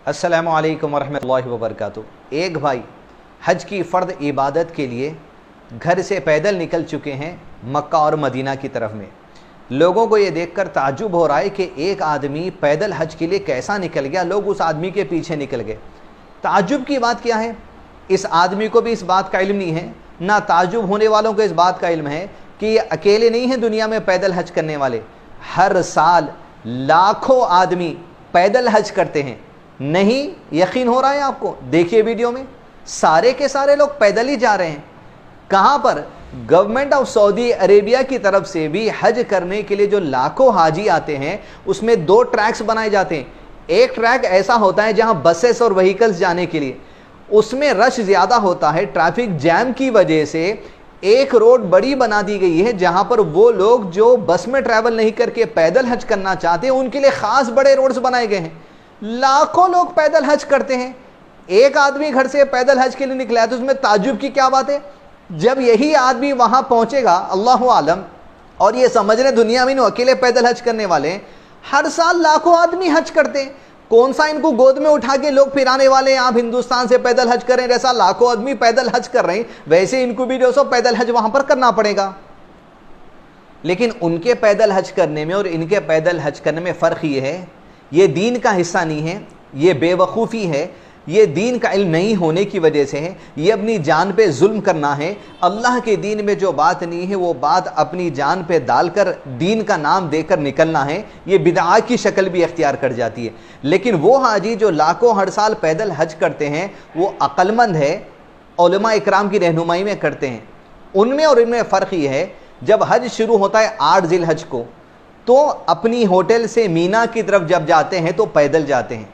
अस्सलामु अलैकुम वरहमतुल्लाहि वबरकातुहू। एक भाई हज की फ़र्द इबादत के लिए घर से पैदल निकल चुके हैं मक्का और मदीना की तरफ में। लोगों को ये देखकर ताज्जुब हो रहा है कि एक आदमी पैदल हज के लिए कैसा निकल गया। लोग उस आदमी के पीछे निकल गए। ताज्जुब की बात क्या है, इस आदमी को भी इस बात का इल्म नहीं है, ना ताज्जुब होने वालों को इस बात का इल्म है कि ये अकेले नहीं हैं दुनिया में पैदल हज करने वाले। हर साल लाखों आदमी पैदल हज करते हैं। नहीं यकीन हो रहा है आपको? देखिए वीडियो में, सारे के सारे लोग पैदल ही जा रहे हैं। कहाँ पर? गवर्नमेंट ऑफ सऊदी अरेबिया की तरफ से भी हज करने के लिए जो लाखों हाजी आते हैं उसमें दो ट्रैक्स बनाए जाते हैं। एक ट्रैक ऐसा होता है जहां बसेस और व्हीकल्स जाने के लिए, उसमें रश ज्यादा होता है। ट्रैफिक जैम की वजह से एक रोड बड़ी बना दी गई है जहां पर वो लोग जो बस में ट्रैवल नहीं करके पैदल हज करना चाहते हैं उनके लिए खास बड़े रोड्स बनाए गए हैं। लाखों लोग पैदल हज करते हैं। एक आदमी घर से पैदल हज के लिए निकला है तो उसमें ताज्जुब की क्या बात है? जब यही आदमी वहां पहुंचेगा अल्लाहु आलम, और ये समझ रहे दुनिया में अकेले पैदल हज करने वाले हैं, हर साल लाखों आदमी हज करते हैं। कौन सा इनको गोद में उठा के लोग फिराने वाले हैं आप हिंदुस्तान से पैदल हज करें? जैसा लाखों आदमी पैदल हज कर रहे हैं वैसे इनको भी 200 पैदल हज वहां पर करना पड़ेगा। लेकिन उनके पैदल हज करने में और इनके पैदल हज करने में फर्क ये है, ये दीन का हिस्सा नहीं है, ये बेवकूफ़ी है, ये दीन का इल्म नहीं होने की वजह से है, ये अपनी जान पे जुल्म करना है। अल्लाह के दीन में जो बात नहीं है वो बात अपनी जान पे डालकर दीन का नाम देकर निकलना है, ये बिदअत की शक्ल भी इख्तियार कर जाती है। लेकिन वो हाजी जो लाखों हर साल पैदल हज करते हैं वो अक्लमंद है, उलमा इकराम की रहनुमाई में करते हैं। उनमें और इनमें फ़र्क ये है, जब हज शुरू होता है 8 ज़िलहज को, तो अपनी होटल से मीना की तरफ जब जाते हैं तो पैदल जाते हैं।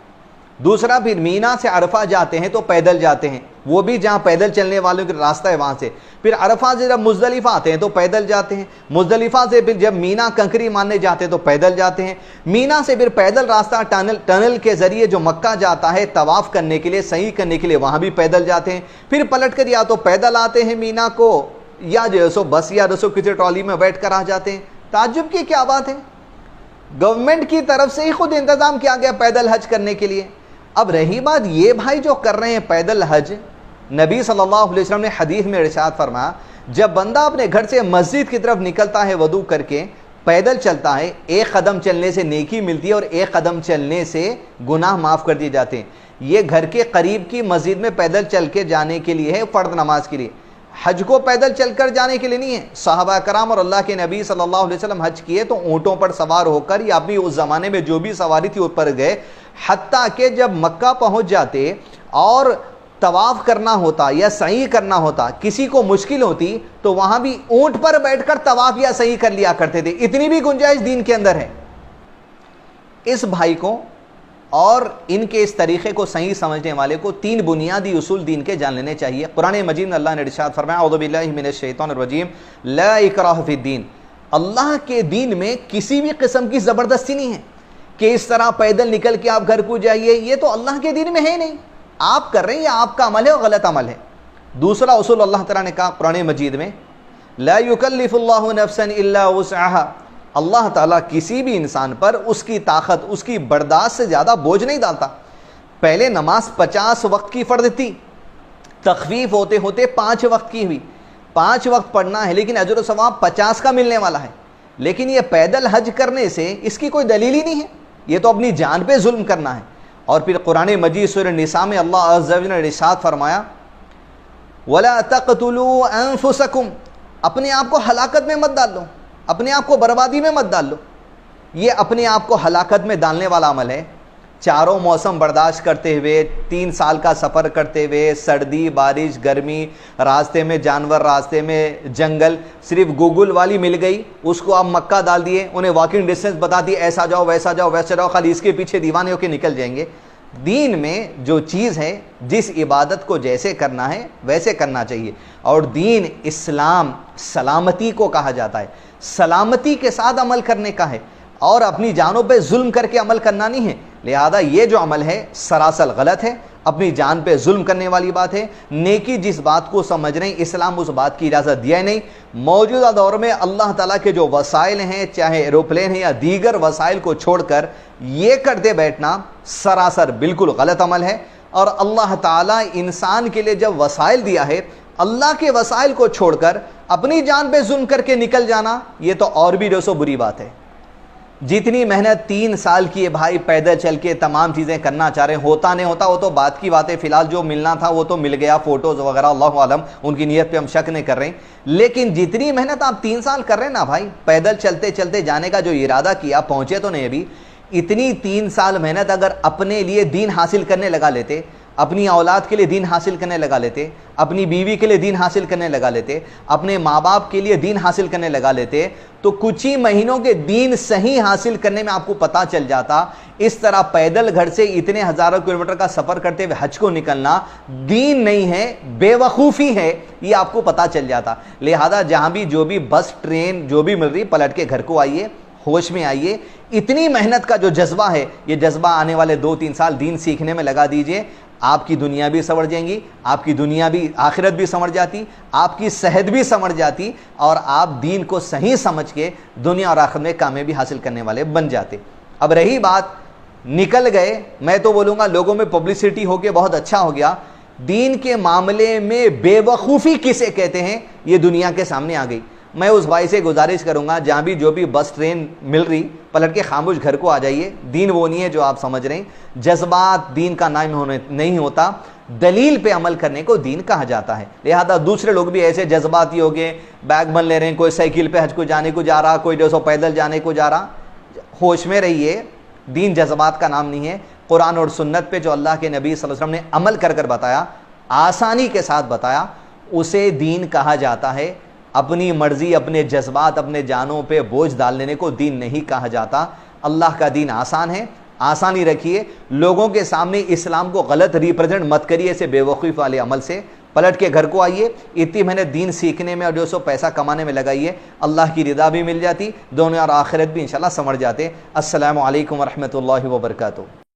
दूसरा, फिर मीना से अरफा जाते हैं तो पैदल जाते हैं, वो भी जहाँ पैदल चलने वालों का रास्ता है वहाँ से। फिर अरफा से जब मुज़दलिफ़ा आते हैं तो पैदल जाते हैं। मुज़दलिफ़ा से फिर जब मीना कंकरी मारने जाते हैं तो पैदल जाते हैं। मीना से फिर पैदल रास्ता टनल के ज़रिए जो मक्का जाता है तवाफ़ करने के लिए, सही करने के लिए, वहाँ भी पैदल जाते हैं। फिर पलट कर या तो पैदल आते हैं मीना को, या जो सो बस या जो किसी ट्रॉली में बैठ कर आ जाते हैं। ताज्जुब की क्या बात है? गवर्नमेंट की तरफ से ही खुद इंतज़ाम किया गया पैदल हज करने के लिए। अब रही बात ये भाई जो कर रहे हैं पैदल हज, नबी सल्लल्लाहु अलैहि वसल्लम ने हदीस में इरशाद फरमाया, जब बंदा अपने घर से मस्जिद की तरफ निकलता है वदू करके पैदल चलता है, एक कदम चलने से नेकी मिलती है और एक कदम चलने से गुनाह माफ़ कर दिए जाते हैं। ये घर के करीब की मस्जिद में पैदल चल के जाने के लिए है, फ़र्द नमाज के लिए। हज को पैदल चलकर जाने के लिए नहीं है। सहाबा कराम और अल्लाह के नबी सल्लल्लाहु अलैहि वसल्लम हज किए तो ऊँटों पर सवार होकर या अपनी उस ज़माने में जो भी सवारी थी उस पर गए, हत्ता कि जब मक्का पहुँच जाते और तवाफ़ करना होता या सही करना होता, किसी को मुश्किल होती तो वहाँ भी ऊँट पर बैठकर तवाफ़ या सही कर लिया करते थे। इतनी भी गुंजाइश दीन के अंदर है। इस भाई को और इनके इस तरीक़े को सही समझने वाले को 3 बुनियादी उसूल दीन के जान लेने चाहिए। कुरान मजीद में अल्लाह ने इरशाद फरमाया, औज़ु बिल्लाहि मिनश शैतानिर रजीम, ला इक्राह फिद्दीन। अल्लाह के दीन में किसी भी किस्म की ज़बरदस्ती नहीं है कि इस तरह पैदल निकल के आप घर को जाइए, ये तो अल्लाह के दीन में है नहीं। आप कर रहे हैं, या आपका अमल है और गलत अमल है। दूसरा उसूल अल्लाह तआला ने कहा कुरान मजीद में, ला युकल्लिफुल्लाहु नफ्सन इल्ला वुसअहा। अल्लाह ताला किसी भी इंसान पर उसकी ताकत, उसकी बर्दाश्त से ज़्यादा बोझ नहीं डालता। पहले नमाज 50 वक्त की फ़र्ज थी, तखफीफ होते होते 5 वक्त की हुई। 5 वक्त पढ़ना है लेकिन अजर सवाब 50 का मिलने वाला है। लेकिन ये पैदल हज करने से इसकी कोई दलील ही नहीं है, ये तो अपनी जान पे जुल्म करना है। और फिर कुरान मजीद सूरह निसा में अल्लाह अज़्ज़ा व जल्ल ने इरशाद फरमाया, वला तक़तुलू अनफुसकुम, अपने आप को हलाकत में मत डाल लो, अपने आप को बर्बादी में मत डाल लो। ये अपने आप को हलाकत में डालने वाला अमल है। चारों मौसम बर्दाश्त करते हुए, 3 साल का सफ़र करते हुए, सर्दी बारिश गर्मी, रास्ते में जानवर, रास्ते में जंगल, सिर्फ गूगल वाली मिल गई, उसको आप मक्का डाल दिए, उन्हें वॉकिंग डिस्टेंस बता दिए, ऐसा जाओ वैसा जाओ वैसा जाओ, खाली इसके पीछे दीवाने होकर निकल जाएंगे। दीन में जो चीज़ है, जिस इबादत को जैसे करना है वैसे करना चाहिए। और दीन इस्लाम सलामती को कहा जाता है, सलामती के साथ अमल करने का है और अपनी जानों पे जुल्म करके अमल करना नहीं है। लिहाजा ये जो अमल है सरासर गलत है اپنی جان پہ ظلم کرنے والی بات ہے۔ نیکی جس بات کو سمجھ رہے ہیں اسلام اس بات کی اجازت دیا ہی نہیں۔ موجودہ دور میں اللہ تعالیٰ کے جو وسائل ہیں، چاہے ایروپلین ہیں یا دیگر وسائل کو چھوڑ کر یہ کرتے بیٹھنا سراسر بالکل غلط عمل ہے۔ اور اللہ تعالیٰ انسان کے لیے جب وسائل دیا ہے، اللہ کے وسائل کو چھوڑ کر اپنی جان پہ ظلم کر کے نکل جانا، یہ تو اور بھی جو سو بری بات ہے۔ جتنی محنت 3 سال کی ہے بھائی، پیدل چل کے تمام چیزیں کرنا چاہ رہے ہیں، ہوتا نہیں ہوتا وہ تو بات کی بات ہے، فی الحال جو ملنا تھا وہ تو مل گیا، فوٹوز وغیرہ اللہ عالم، ان کی نیت پہ ہم شک نہیں کر رہے ہیں۔ لیکن جتنی محنت آپ 3 سال کر رہے ہیں نا بھائی، پیدل چلتے چلتے جانے کا جو ارادہ کیا، پہنچے تو نہیں ابھی، اتنی 3 سال محنت اگر اپنے لیے دین حاصل کرنے لگا لیتے، اپنی اولاد کے لیے دین حاصل کرنے لگا لیتے، اپنی بیوی کے لیے دین حاصل کرنے لگا لیتے، اپنے ماں باپ کے لیے دین حاصل کرنے لگا لیتے، تو کچھ ہی مہینوں کے دین صحیح حاصل کرنے میں آپ کو پتہ چل جاتا۔ اس طرح پیدل گھر سے اتنے ہزاروں کلومیٹر کا سفر کرتے ہوئے حج کو نکلنا دین نہیں ہے، بے وقوفی ہے، یہ آپ کو پتہ چل جاتا۔ لہذا جہاں بھی جو بھی بس ٹرین جو بھی مل رہی، پلٹ کے گھر کو آئیے، ہوش میں آئیے، اتنی محنت کا جو جذبہ ہے، یہ جذبہ آنے والے 2-3 سال دین سیکھنے میں لگا دیجئے۔ آپ کی دنیا بھی سنور جائیں گی، آپ کی دنیا بھی آخرت بھی سنور جاتی، آپ کی صحت بھی سنور جاتی، اور آپ دین کو صحیح سمجھ کے دنیا اور آخرت میں کامیابی حاصل کرنے والے بن جاتے۔ اب رہی بات نکل گئے، میں تو بولوں گا لوگوں میں پبلسٹی ہو کے بہت اچھا ہو گیا، دین کے معاملے میں بے وقوفی کسے کہتے ہیں یہ دنیا کے سامنے آ گئی۔ میں اس بھائی سے گزارش کروں گا جہاں بھی جو بھی بس ٹرین مل رہی، پلٹ کے خاموش گھر کو آ جائیے۔ دین وہ نہیں ہے جو آپ سمجھ رہے ہیں، جذبات دین کا نام نہیں ہوتا، دلیل پہ عمل کرنے کو دین کہا جاتا ہے۔ لہذا دوسرے لوگ بھی ایسے جذباتی ہو گئے، بیگ بن لے رہے ہیں، کوئی سائیکل پہ حج کو جانے کو جا رہا، کوئی 200 پیدل جانے کو جا رہا۔ ہوش میں رہیے، دین جذبات کا نام نہیں ہے۔ قرآن اور سنت پہ جو اللہ کے نبی صلی اللہ علیہ وسلم نے عمل کر کر بتایا، آسانی کے ساتھ بتایا، اسے دین کہا جاتا ہے۔ اپنی مرضی، اپنے جذبات، اپنے جانوں پہ بوجھ ڈال لینے کو دین نہیں کہا جاتا۔ اللہ کا دین آسان ہے، آسانی رکھیے، لوگوں کے سامنے اسلام کو غلط ریپرزینٹ مت کریے ایسے بے وقوف والے عمل سے۔ پلٹ کے گھر کو آئیے، اتنی محنت دین سیکھنے میں اور جو سو پیسہ کمانے میں لگائیے، اللہ کی رضا بھی مل جاتی، دنیا اور آخرت بھی انشاءاللہ سنور جاتے۔ السلام علیکم ورحمۃ اللہ وبرکاتہ۔